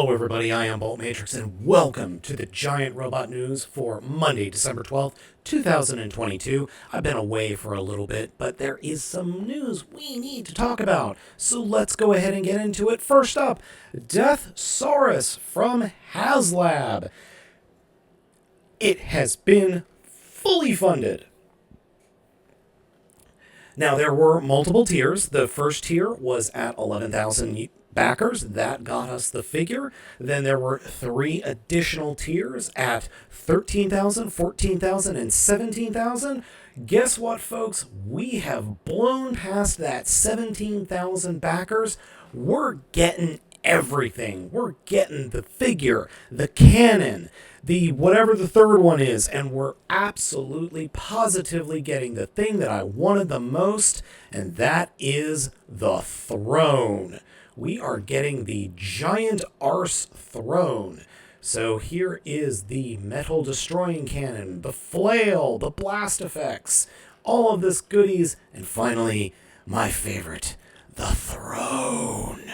Hello everybody, I am Baltmatrix and welcome to the Giant Robot News for Monday, December 12th, 2022. I've been away for a little bit, but there is some news we need to talk about, so let's go ahead and get into it. First up, Deathsarus from HasLab. It has been fully funded. Now, there were multiple tiers. The first tier was at 11,000 backers. That got us the figure. Then there were 3 additional tiers at 13,000, 14,000, and 17,000. Guess what, folks? We have blown past that 17,000 backers. We're getting everything. We're getting the figure, the cannon, the whatever the third one is, and we're absolutely positively getting the thing that I wanted the most, and that is the throne. We are getting the giant arse throne. So here is the metal destroying cannon, the flail, the blast effects, all of this goodies, and finally, my favorite, the throne.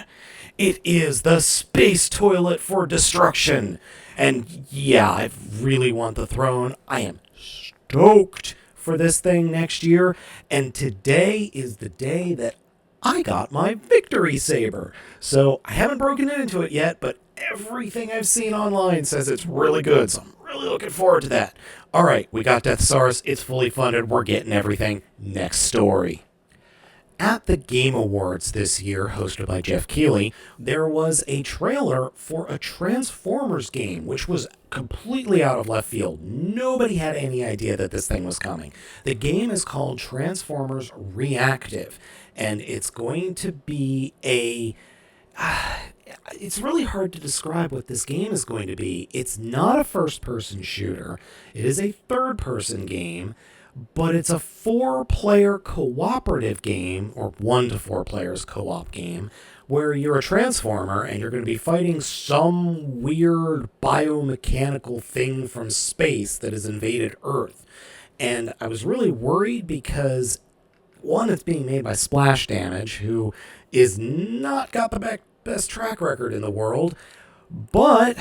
It is the space toilet for destruction. And yeah, I really want the throne. I am stoked for this thing next year. And today is the day that I got my victory saber. So I haven't broken into it yet, but everything I've seen online says it's really good. So I'm really looking forward to that. All right, we got Deathsarus. It's fully funded. We're getting everything. Next story. At the Game Awards this year, hosted by Jeff Keighley, there was a trailer for a Transformers game, which was completely out of left field. Nobody had any idea that this thing was coming. The game is called Transformers Reactive, and it's going to be a... it's really hard to describe what this game is going to be. It's not a first-person shooter. It is a third-person game. But it's a 4-player cooperative game, or 1 to 4 players co-op game, where you're a Transformer and you're going to be fighting some weird biomechanical thing from space that has invaded Earth. And I was really worried because, one, it's being made by Splash Damage, who is not got the best track record in the world, but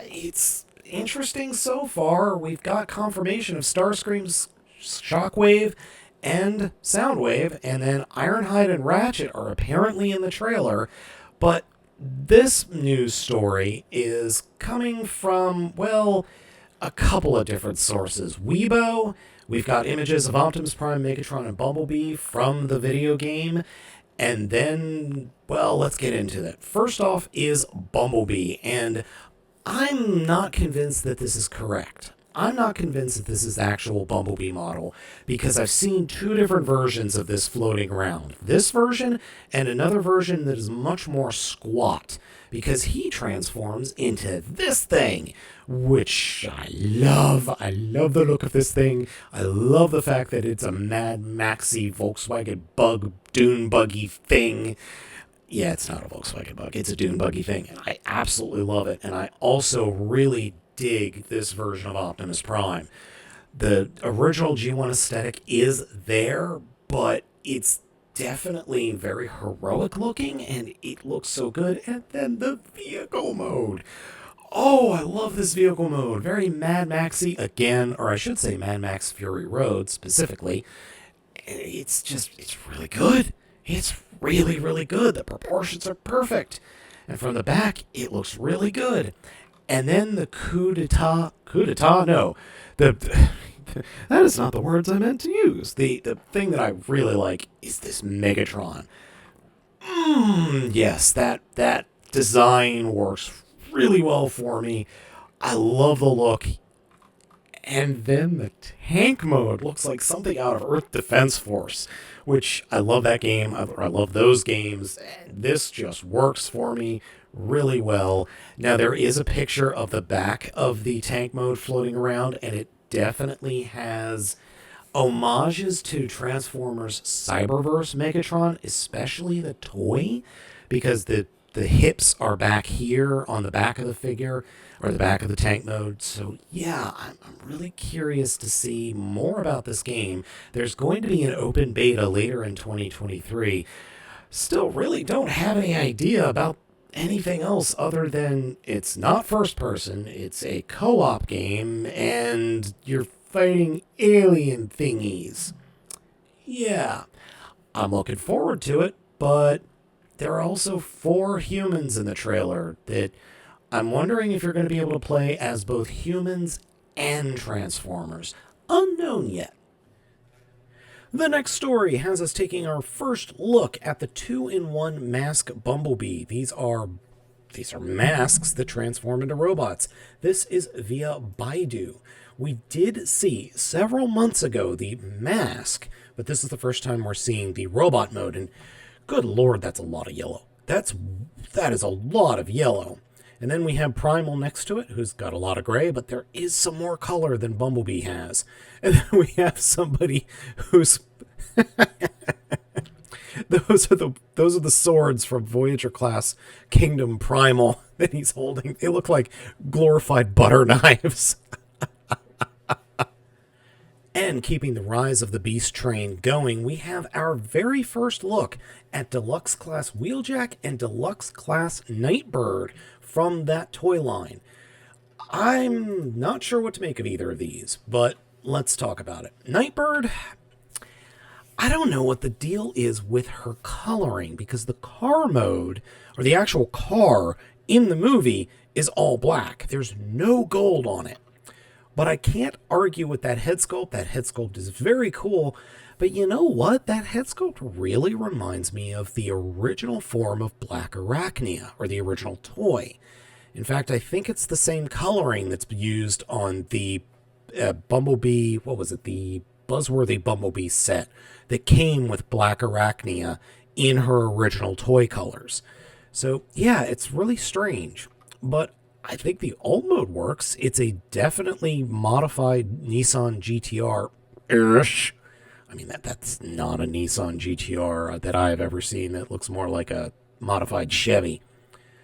it's interesting so far. We've got confirmation of Starscream's Shockwave and Soundwave, and then Ironhide and Ratchet are apparently in the trailer, but this news story is coming from, well, a couple of different sources. Weibo, we've got images of Optimus Prime, Megatron, and Bumblebee from the video game, and then, well, let's get into that. First off is Bumblebee, and I'm not convinced that this is correct. I'm not convinced that this is the actual Bumblebee model because I've seen 2 different versions of this floating around. This version and another version that is much more squat because he transforms into this thing, which I love. I love the look of this thing. I love the fact that it's a Mad Maxy Volkswagen bug, dune buggy thing. Yeah, it's not a Volkswagen bug. It's a dune buggy thing, and I absolutely love it. And I also really dig this version of Optimus Prime. The original G1 aesthetic is there, but it's definitely very heroic looking, and it looks so good. And then the vehicle mode. Oh, I love this vehicle mode. Very Mad Maxy again, or I should say Mad Max Fury Road specifically. It's really good. It's really, really good. The proportions are perfect. And from the back, it looks really good. And then the coup d'etat, no, that is not the words I meant to use. The thing that I really like is this Megatron. Yes, that design works really well for me. I love the look. And then the tank mode looks like something out of Earth Defense Force, which I love that game. I love those games. And this just works for me really well. Now, there is a picture of the back of the tank mode floating around, and it definitely has homages to Transformers Cyberverse Megatron, especially the toy, because the hips are back here on the back of the figure, or the back of the tank mode. So yeah, I'm really curious to see more about this game. There's going to be an open beta later in 2023. Still really don't have any idea about anything else other than it's not first person, it's a co-op game, and you're fighting alien thingies. Yeah, I'm looking forward to it, but there are also 4 humans in the trailer that I'm wondering if you're going to be able to play as both humans and Transformers. Unknown yet. The next story has us taking our first look at the 2-in-1 mask Bumblebee. These are masks that transform into robots. This is via Baidu. We did see several months ago the mask, but this is the first time we're seeing the robot mode, and good lord, that's a lot of yellow. That is a lot of yellow. And then we have Primal next to it, who's got a lot of gray, but there is some more color than Bumblebee has. And then we have somebody who's those are the swords from Voyager class Kingdom Primal that he's holding. They look like glorified butter knives. And keeping the Rise of the Beast train going, we have our very first look at Deluxe Class Wheeljack and Deluxe Class Nightbird from that toy line. I'm not sure what to make of either of these, but let's talk about it. Nightbird, I don't know what the deal is with her coloring, because the car mode, or the actual car in the movie, is all black. There's no gold on it. But I can't argue with that head sculpt. That head sculpt is very cool. But you know what? That head sculpt really reminds me of the original form of Black Arachnia, or the original toy. In fact, I think it's the same coloring that's used on the Bumblebee, what was it? The Buzzworthy Bumblebee set that came with Black Arachnia in her original toy colors. So yeah, it's really strange. But I think the alt mode works. It's a definitely modified Nissan GTR-ish. I mean, that's not a Nissan GTR that I've ever seen. That looks more like a modified Chevy.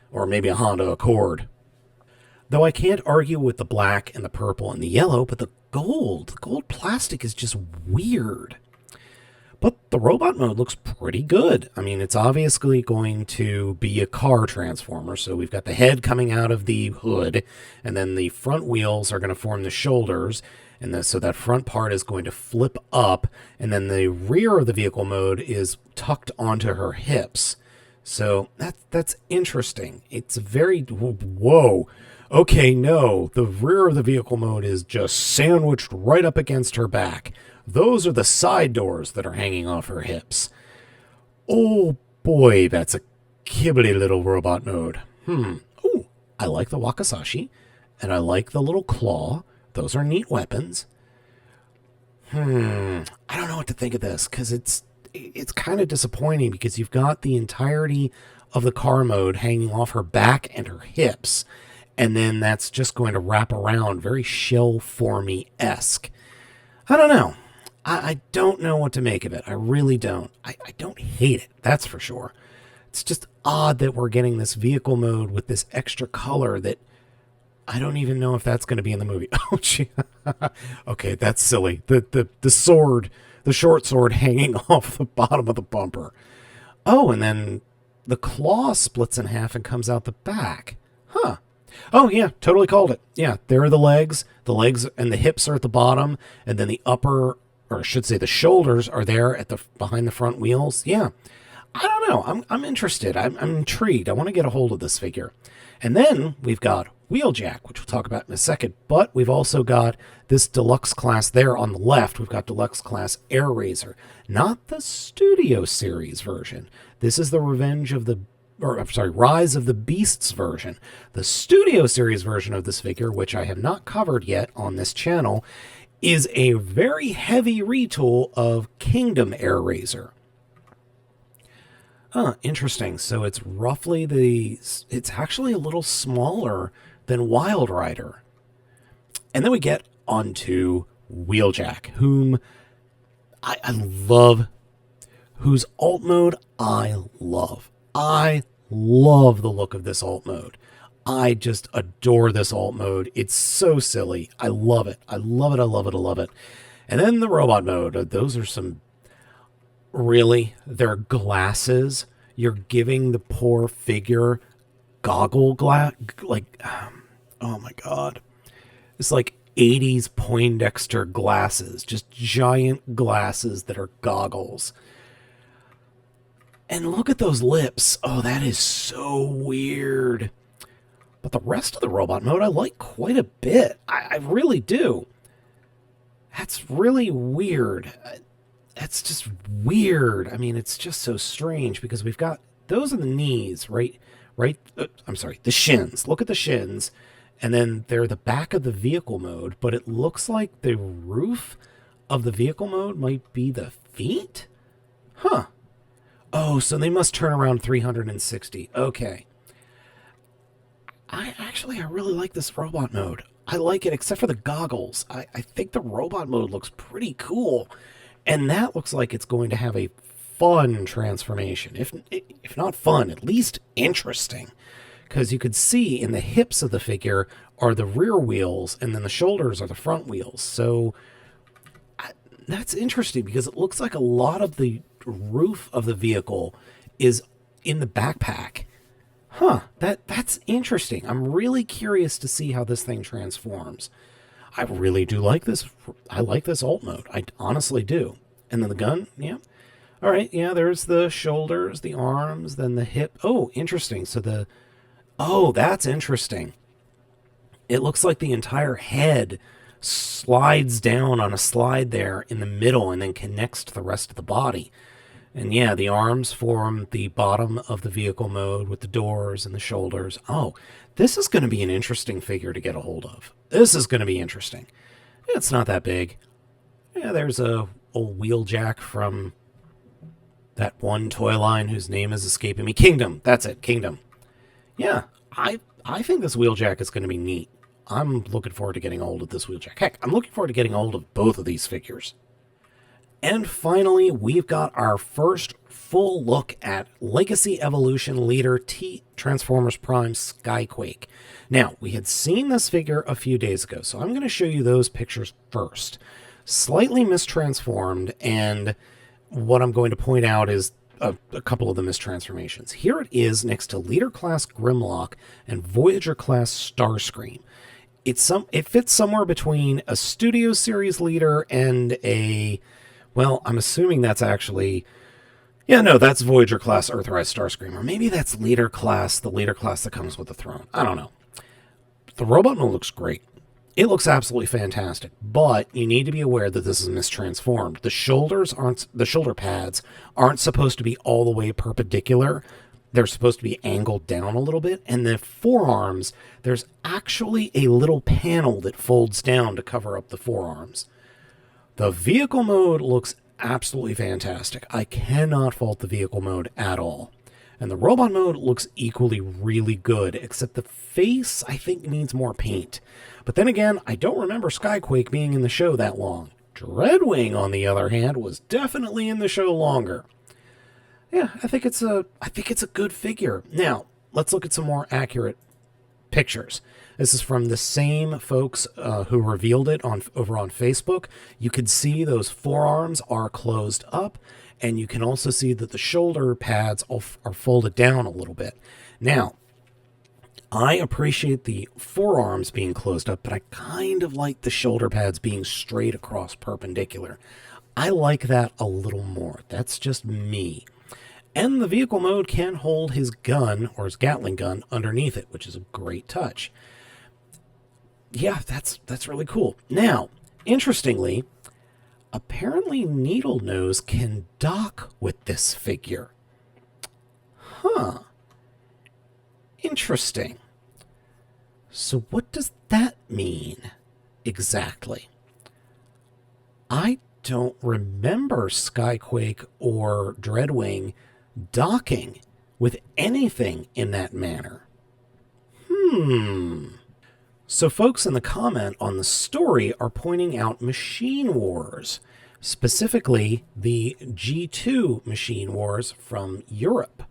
Or maybe a Honda Accord. Though I can't argue with the black and the purple and the yellow, but the gold plastic is just weird. But the robot mode looks pretty good. I mean, it's obviously going to be a car transformer. So we've got the head coming out of the hood, and then the front wheels are going to form the shoulders. And so that front part is going to flip up, and then the rear of the vehicle mode is tucked onto her hips. So that's interesting. It's very, whoa. Okay, no, the rear of the vehicle mode is just sandwiched right up against her back. Those are the side doors that are hanging off her hips. Oh boy, that's a kibbly little robot mode. Ooh, I like the Wakasashi, and I like the little claw. Those are neat weapons. I don't know what to think of this, because it's kind of disappointing, because you've got the entirety of the car mode hanging off her back and her hips, and then that's just going to wrap around, very shell-formy-esque. I don't know. I don't know what to make of it. I really don't. I don't hate it, that's for sure. It's just odd that we're getting this vehicle mode with this extra color that I don't even know if that's going to be in the movie. Oh, gee. Okay, that's silly. The sword, the short sword hanging off the bottom of the bumper. Oh, and then the claw splits in half and comes out the back. Huh. Oh, yeah, totally called it. Yeah, there are the legs. The legs and the hips are at the bottom, and then the upper, or I should say the shoulders, are there at the behind the front wheels. Yeah. I don't know. I'm interested. I'm intrigued. I want to get a hold of this figure. And then we've got Wheeljack, which we'll talk about in a second. But we've also got this deluxe class there on the left. We've got deluxe class Air Razor, not the Studio Series version. This is the Rise of the Beasts version. The Studio Series version of this figure, which I have not covered yet on this channel, is a very heavy retool of Kingdom Air Razor. Interesting. So it's roughly it's actually a little smaller than Wild Rider. And then we get onto Wheeljack, whom I love, whose alt mode I love. I love the look of this alt mode. I just adore this alt mode. It's so silly. I love it. I love it. I love it. I love it. And then the robot mode. Those are some... Really? They're glasses? You're giving the poor figure goggle oh my God. It's like 80s Poindexter glasses, just giant glasses that are goggles. And look at those lips. Oh, that is so weird. But the rest of the robot mode I like quite a bit. I really do. That's really weird. That's just weird. I mean, it's just so strange because we've got those are the knees, right? I'm sorry, the shins. Look at the shins. And then they're the back of the vehicle mode, but it looks like the roof of the vehicle mode might be the feet? Huh. Oh, so they must turn around 360. Okay. I really like this robot mode. I like it, except for the goggles. I think the robot mode looks pretty cool. And that looks like it's going to have a fun transformation. If not fun, at least interesting. Because you could see in the hips of the figure are the rear wheels, and then the shoulders are the front wheels. So that's interesting because it looks like a lot of the roof of the vehicle is in the backpack. Huh, that's interesting. I'm really curious to see how this thing transforms. I really do like this. I like this alt mode. I honestly do. And then the gun, yeah. All right, yeah, there's the shoulders, the arms, then the hip. Oh, interesting. So oh, that's interesting. It looks like the entire head slides down on a slide there in the middle and then connects to the rest of the body. And yeah, the arms form the bottom of the vehicle mode with the doors and the shoulders. Oh, this is going to be an interesting figure to get a hold of. This is going to be interesting. It's not that big. Yeah, there's a old Wheeljack from that one toy line whose name is escaping me. Kingdom. That's it. Kingdom. Yeah, I think this Wheeljack is going to be neat. I'm looking forward to getting a hold of this Wheeljack. Heck, I'm looking forward to getting a hold of both of these figures. And finally, we've got our first full look at Legacy Evolution Leader T Transformers Prime Skyquake. Now, we had seen this figure a few days ago, so I'm going to show you those pictures first. Slightly mistransformed, and what I'm going to point out is a couple of the mistransformations. Here it is next to Leader Class Grimlock and Voyager Class Starscream. It fits somewhere between a Studio Series Leader and a... Well, I'm assuming that's actually... Yeah, no, that's Voyager Class Earthrise Starscream. Or maybe that's the Leader Class that comes with the throne. I don't know. The robot mode looks great. It looks absolutely fantastic, but you need to be aware that this is mistransformed. The shoulder pads aren't supposed to be all the way perpendicular. They're supposed to be angled down a little bit, and the forearms, there's actually a little panel that folds down to cover up the forearms. The vehicle mode looks absolutely fantastic. I cannot fault the vehicle mode at all. And the robot mode looks equally really good, except the face, I think, needs more paint. But then again, I don't remember Skyquake being in the show that long. Dreadwing, on the other hand, was definitely in the show longer. Yeah, I think it's a good figure. Now, let's look at some more accurate pictures. This is from the same folks who revealed it over on Facebook. You can see those forearms are closed up, and you can also see that the shoulder pads are folded down a little bit. Now, I appreciate the forearms being closed up, but I kind of like the shoulder pads being straight across perpendicular. I like that a little more. That's just me. And the vehicle mode can hold his gun, or his Gatling gun, underneath it, which is a great touch. Yeah, that's really cool. Now, interestingly, apparently Needlenose can dock with this figure. Huh. Interesting. So what does that mean exactly? I don't remember Skyquake or Dreadwing docking with anything in that manner. So folks in the comment on the story are pointing out Machine Wars, specifically the G2 Machine Wars from Europe.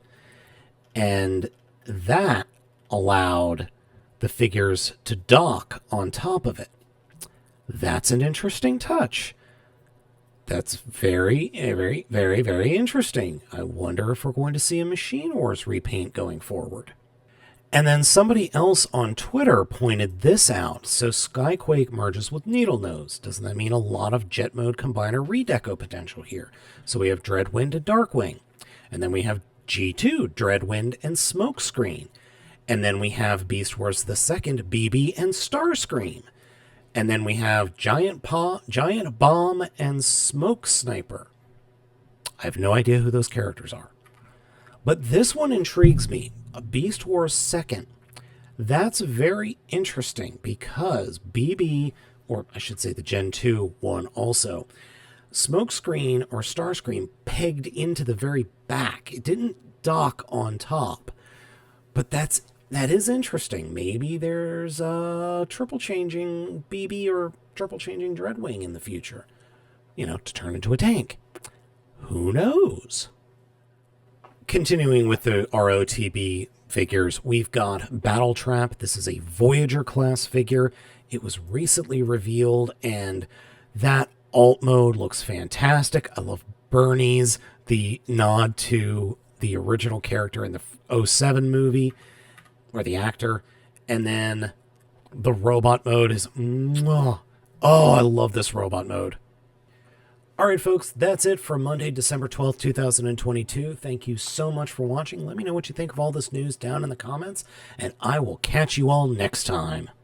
And that allowed the figures to dock on top of it. That's an interesting touch. That's very, very, very, very interesting. I wonder if we're going to see a Machine Wars repaint going forward. And then somebody else on Twitter pointed this out. So Skyquake merges with Needle Nose. Doesn't that mean a lot of Jet Mode Combiner redeco potential here? So we have Dreadwind and Darkwing. And then we have G2, Dreadwind and Smokescreen. And then we have Beast Wars the Second, BB and Starscream. And then we have Giant Bomb and Smoke Sniper. I have no idea who those characters are. But this one intrigues me. A Beast Wars Second. That's very interesting because BB, or I should say the Gen 2 one also, Smokescreen or Starscream pegged into the very back. It didn't dock on top. But that is interesting. Maybe there's a triple changing BB or triple changing Dreadwing in the future. To turn into a tank. Who knows? Continuing with the ROTB figures, we've got Battle Trap. This is a Voyager class figure. It was recently revealed, and that alt mode looks fantastic. I love Bernie's, the nod to the original character in the 07 movie, or the actor. And then the robot mode is, oh, I love this robot mode. All right, folks, that's it for Monday, December 12th, 2022. Thank you so much for watching. Let me know what you think of all this news down in the comments, and I will catch you all next time.